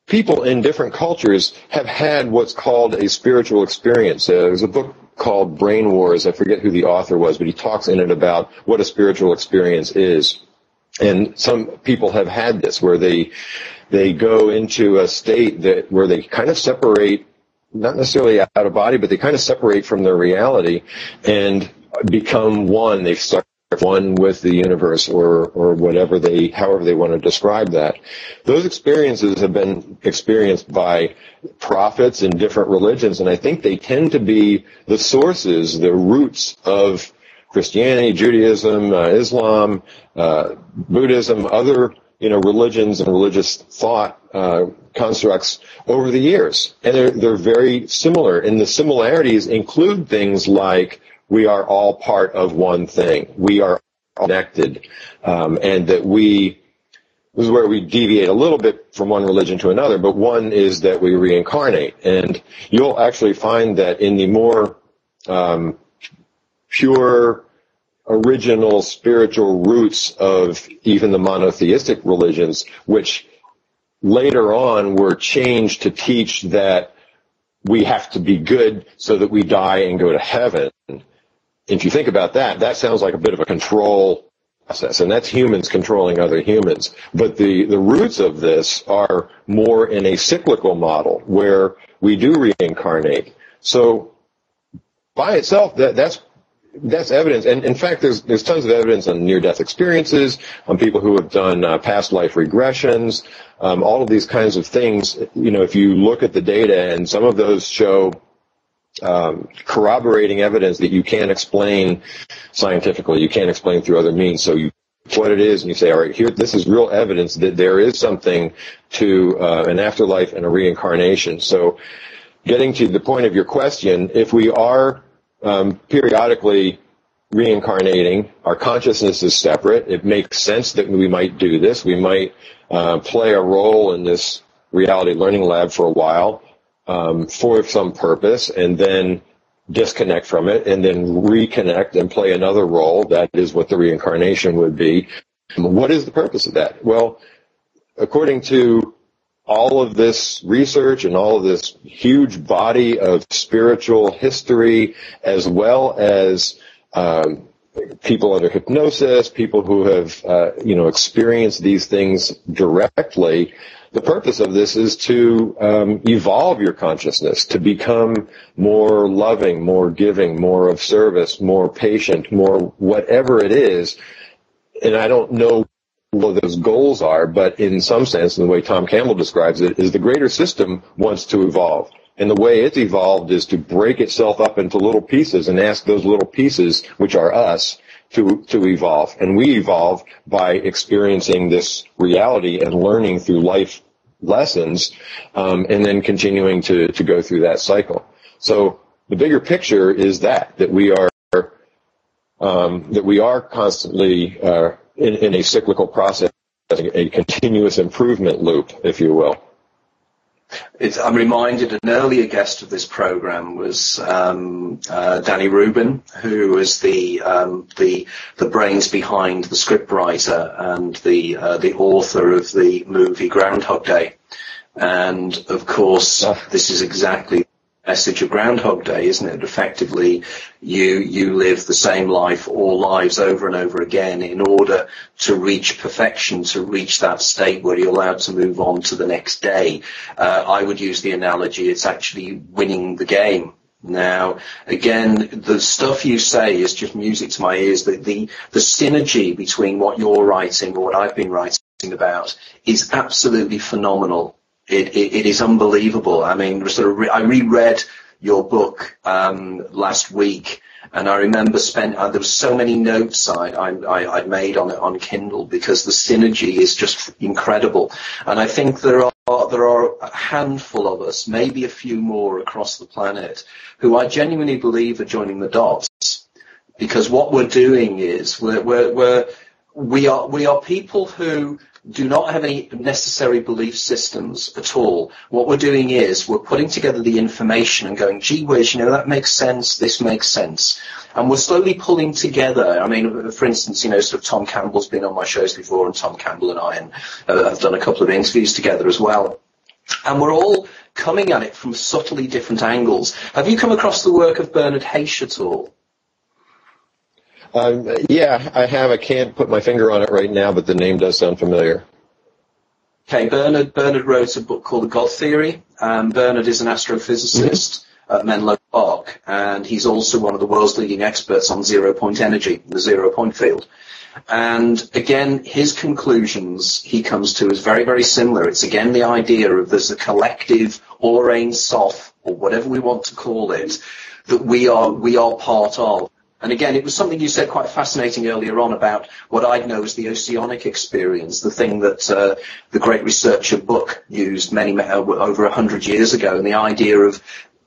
people in different cultures have had what's called a spiritual experience. There's a book called Brain Wars. I forget who the author was, but he talks in it about what a spiritual experience is. And some people have had this where they go into a state where they kind of separate, not necessarily out of body, but they kind of separate from their reality and become one. They start one with the universe or however they want to describe that. Those experiences have been experienced by prophets in different religions, and I think they tend to be the sources, the roots of Christianity, Judaism, Islam, Buddhism, other religions and religious thought constructs over the years. And they're very similar, and the similarities include things like we are all part of one thing. We are connected, and that this is where we deviate a little bit from one religion to another, but one is that we reincarnate. And you'll actually find that in the more pure, original spiritual roots of even the monotheistic religions, which later on were changed to teach that we have to be good so that we die and go to heaven. If you think about that, that sounds like a bit of a control process, and that's humans controlling other humans. But the roots of this are more in a cyclical model where we do reincarnate. So by itself, that's evidence. And in fact, there's tons of evidence on near-death experiences, on people who have done past life regressions, all of these kinds of things. If you look at the data, and some of those show corroborating evidence that you can't explain scientifically, you can't explain through other means. So you what it is, and you say, all right, this is real evidence that there is something to an afterlife and a reincarnation. So getting to the point of your question, if we are periodically reincarnating, our consciousness is separate. It makes sense that we might do this. We might play a role in this reality learning lab for a while for some purpose, and then disconnect from it, and then reconnect and play another role. That is what the reincarnation would be. What is the purpose of that? Well, according to all of this research and all of this huge body of spiritual history, as well as people under hypnosis, people who have experienced these things directly, the purpose of this is to evolve your consciousness, to become more loving, more giving, more of service, more patient, more whatever it is. And I don't know what those goals are, but in some sense, in the way Tom Campbell describes it, is the greater system wants to evolve. And the way it's evolved is to break itself up into little pieces and ask those little pieces, which are us, to evolve. And we evolve by experiencing this reality and learning through life lessons, and then continuing to go through that cycle. So the bigger picture is that we are constantly in a cyclical process, a continuous improvement loop, if you will. I'm reminded an earlier guest of this program was Danny Rubin, who was the brains behind the scriptwriter and the author of the movie Groundhog Day. And of course, this is exactly the message of Groundhog Day, isn't it? Effectively, you live the same life, all lives, over and over again in order to reach perfection, to reach that state where you're allowed to move on to the next day. I would use the analogy, it's actually winning the game. Now, again, the stuff you say is just music to my ears. The synergy between what you're writing or what I've been writing about is absolutely phenomenal. It is unbelievable. I mean, I reread your book last week, and I remember there were so many notes I'd made on it on Kindle, because the synergy is just incredible. And I think there are a handful of us, maybe a few more across the planet, who I genuinely believe are joining the dots, because what we're doing is we are people who do not have any necessary belief systems at all. What we're doing is we're putting together the information and going, gee whiz, that makes sense, this makes sense. And we're slowly pulling together. I mean, for instance, sort of Tom Campbell's been on my shows before, and Tom Campbell and I have done a couple of interviews together as well. And we're all coming at it from subtly different angles. Have you come across the work of Bernard Heish at all? Yeah, I have. I can't put my finger on it right now, but the name does sound familiar. Okay, Bernard wrote a book called The God Theory. Bernard is an astrophysicist at Menlo Park, and he's also one of the world's leading experts on zero-point energy, the zero-point field. And again, his conclusions he comes to is very, very similar. It's again the idea of there's a collective Ein Sof, or whatever we want to call it, that we are part of. And again, it was something you said quite fascinating earlier on about what I know as the oceanic experience, the thing that the great researcher Buck used over 100 years ago, and the idea of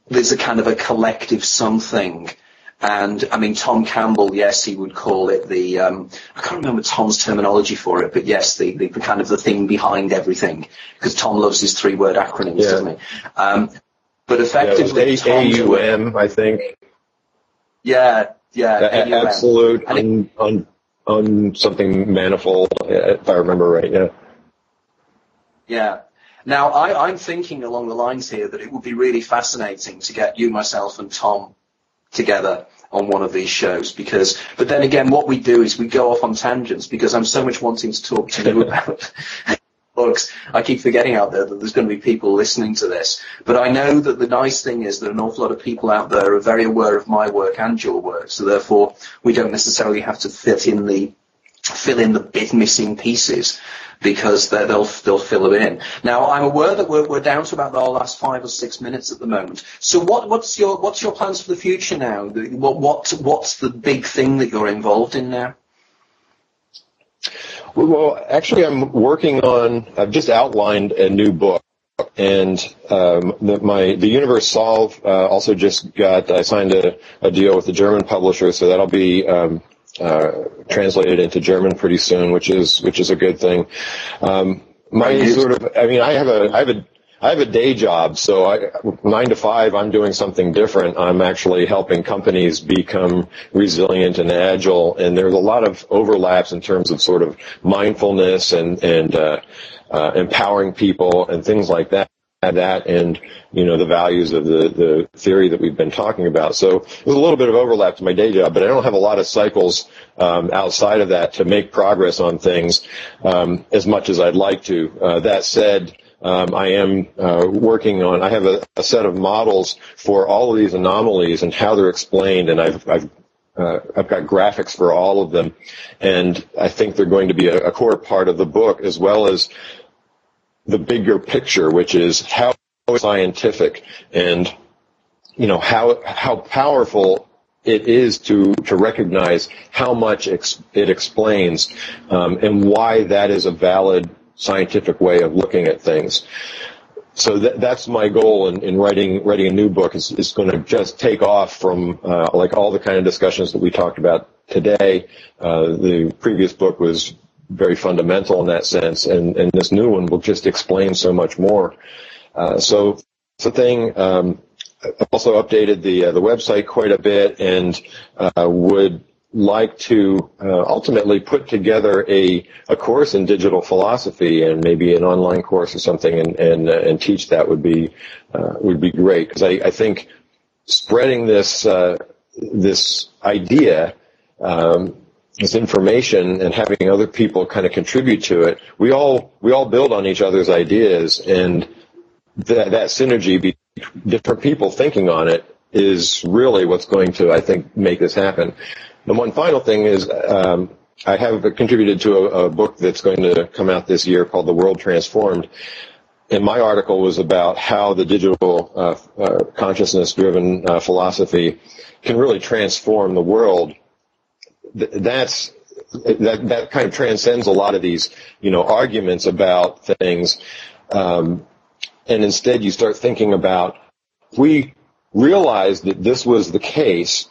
there's a kind of a collective something. And I mean, Tom Campbell, yes, he would call it I can't remember Tom's terminology for it, but yes, the kind of the thing behind everything, because Tom loves his 3-word acronyms, doesn't he? But effectively, AUM, I think. Yeah, absolute on something manifold, if I remember right. Yeah. Yeah. Now, I'm thinking along the lines here that it would be really fascinating to get you, myself, and Tom together on one of these shows, but then again, what we do is we go off on tangents, because I'm so much wanting to talk to you about books. I keep forgetting out there that there's going to be people listening to this, but I know that the nice thing is that an awful lot of people out there are very aware of my work and your work, so therefore we don't necessarily have to fill in the bit missing pieces, because they'll fill them in. Now, I'm aware that we're down to about our last 5 or 6 minutes at the moment. So what's your plans for the future now? What's the big thing that you're involved in now? Well, actually, I've just outlined a new book, and the Universe Solve also I signed a deal with the German publisher, so that'll be translated into German pretty soon, which is a good thing. I have a day job, so 9 to 5, I'm doing something different. I'm actually helping companies become resilient and agile, and there's a lot of overlaps in terms of sort of mindfulness and empowering people and things like that. And the values of the theory that we've been talking about. So there's a little bit of overlap to my day job, but I don't have a lot of cycles outside of that to make progress on things as much as I'd like to. That said, I am working on. I have a set of models for all of these anomalies and how they're explained, and I've got graphics for all of them, and I think they're going to be a core part of the book, as well as the bigger picture, which is how scientific and how powerful it is to recognize how much it explains, and why that is a valid scientific way of looking at things. So that's my goal in writing a new book, is going to just take off from like all the kind of discussions that we talked about today. The previous book was very fundamental in that sense, and this new one will just explain so much more. So it's a thing. I've also updated the website quite a bit, and would like to ultimately put together a course in digital philosophy, and maybe an online course or something, and teach that would be great, because I think spreading this idea, this information, and having other people kind of contribute to it, we all build on each other's ideas, and that synergy between different people thinking on it is really what's going to, I think, make this happen. And one final thing is, I have contributed to a book that's going to come out this year called The World Transformed. And my article was about how the digital consciousness-driven philosophy can really transform the world. That kind of transcends a lot of these, arguments about things. And instead you start thinking about, if we realized that this was the case,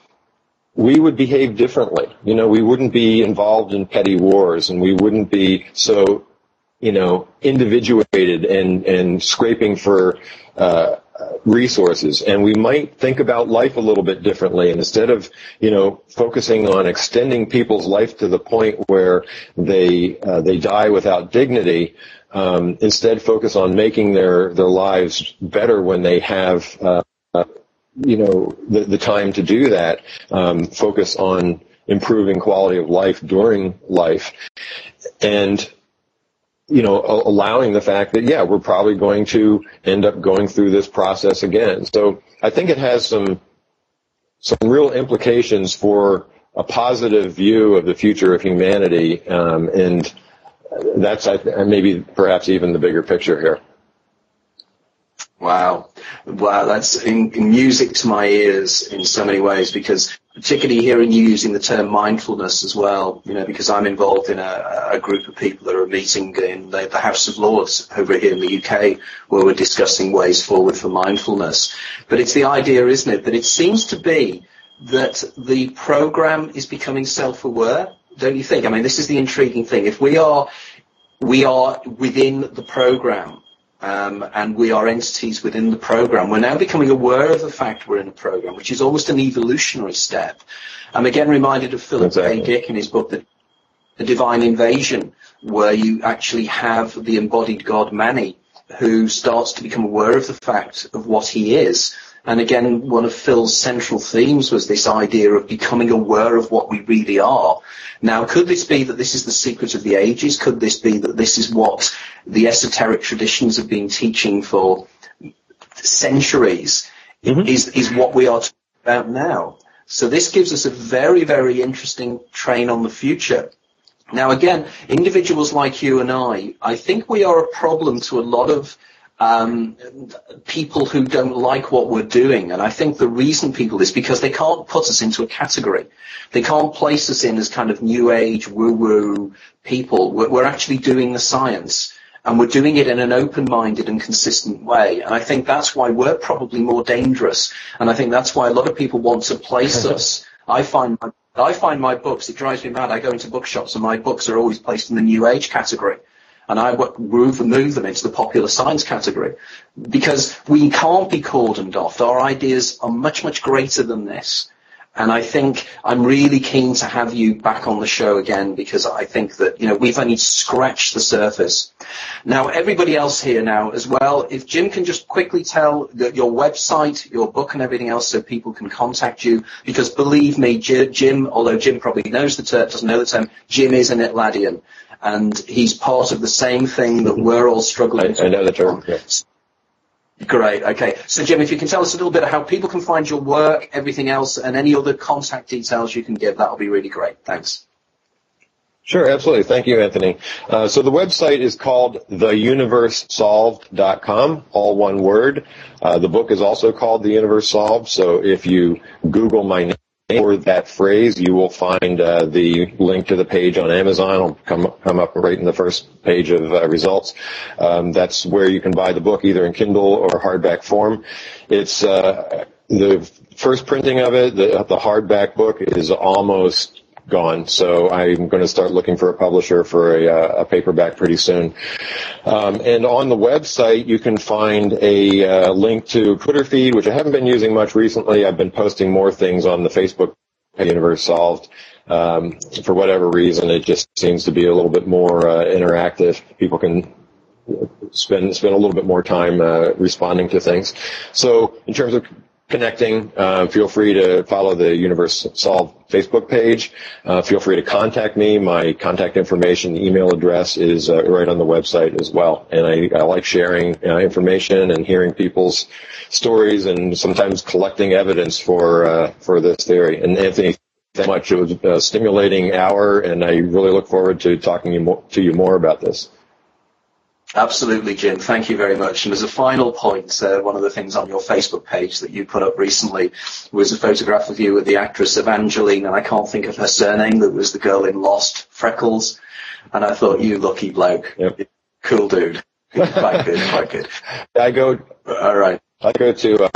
we would behave differently. We wouldn't be involved in petty wars, and we wouldn't be so, individuated and scraping for resources. And we might think about life a little bit differently. And instead of, focusing on extending people's life to the point where they die without dignity, instead focus on making their lives better when they have the time to do that. Focus on improving quality of life during life, and allowing the fact that we're probably going to end up going through this process again. So I think it has some real implications for a positive view of the future of humanity, and that's maybe perhaps even the bigger picture here. Wow, that's music to my ears in so many ways, because particularly hearing you using the term mindfulness as well, because I'm involved in a group of people that are meeting in the House of Lords over here in the UK, where we're discussing ways forward for mindfulness. But it's the idea, isn't it, that it seems to be that the program is becoming self-aware, don't you think? I mean, this is the intriguing thing. If we are within the program, and we are entities within the program, we're now becoming aware of the fact we're in a program, which is almost an evolutionary step. I'm again reminded of Philip K. Dick in his book, The Divine Invasion, where you actually have the embodied God Mani, who starts to become aware of the fact of what he is. And again, one of Phil's central themes was this idea of becoming aware of what we really are. Now, could this be that this is the secret of the ages? Could this be that this is what the esoteric traditions have been teaching for centuries? Mm-hmm. Is what we are talking about now. So this gives us a very, very interesting train on the future. Now, again, individuals like you and I think we are a problem to a lot of people who don't like what we're doing. And I think the reason people is because they can't put us into a category. They can't place us in as kind of new age, woo-woo people. We're actually doing the science, and we're doing it in an open-minded and consistent way. And I think that's why we're probably more dangerous. And I think that's why a lot of people want to place us. I find my books, it drives me mad. I go into bookshops and my books are always placed in the new age category. And I move them into the popular science category, because we can't be cordoned off. Our ideas are much, much greater than this. And I think I'm really keen to have you back on the show again, because I think that, we've only scratched the surface. Now, everybody else here now as well, if Jim can just quickly tell your website, your book and everything else so people can contact you, because believe me, Jim, although Jim probably knows the term, doesn't know the term, Jim is an Atlantean. And he's part of the same thing that we're all struggling I know the term, yeah. Great, okay. So, Jim, if you can tell us a little bit of how people can find your work, everything else, and any other contact details you can give, that'll be really great. Thanks. Sure, absolutely. Thank you, Anthony. So the website is called theuniversesolved.com, all one word. The book is also called The Universe Solved, so if you Google my name or that phrase, you will find the link to the page on Amazon. It'll come up right in the first page of results. That's where you can buy the book, either in Kindle or hardback form. It's the first printing of it. The hardback book is almost gone. So I'm going to start looking for a publisher for a paperback pretty soon. And on the website, you can find a link to a Twitter feed, which I haven't been using much recently. I've been posting more things on the Facebook page, Universe Solved. For whatever reason, it just seems to be a little bit more interactive. People can spend a little bit more time responding to things. So in terms of connecting, feel free to follow the Universe Solved Facebook page. Feel free to contact me. My contact information, email address is right on the website as well. And I like sharing information and hearing people's stories and sometimes collecting evidence for this theory. And Anthony, thank you much. It was a stimulating hour, and I really look forward to talking to you more about this. Absolutely, Jim. Thank you very much. And as a final point, one of the things on your Facebook page that you put up recently was a photograph of you with the actress Evangeline, and I can't think of her surname, that was the girl in Lost, Freckles. And I thought, you lucky bloke. Yep. Cool dude. Quite good, quite good. I go to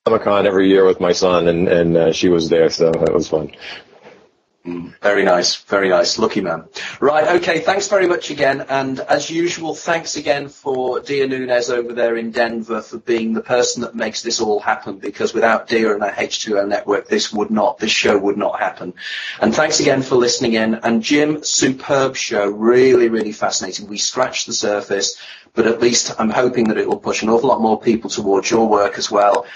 Comic-Con every year with my son, and she was there, so it was fun. Very nice, very nice. Lucky man. Right, okay, thanks very much again. And as usual, thanks again for Dia Nunez over there in Denver for being the person that makes this all happen, because without Dia and our H2O network, this show would not happen. And thanks again for listening in. And Jim, superb show, really, really fascinating. We scratched the surface, but at least I'm hoping that it will push an awful lot more people towards your work as well,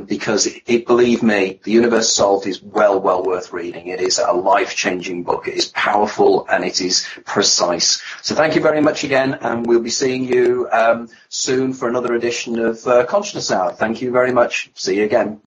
because believe me, The Universe Solved is well worth reading. It is a life-changing book. It is powerful and it is precise. So thank you very much again, and we'll be seeing you soon for another edition of Consciousness Hour. Thank you very much. See you again.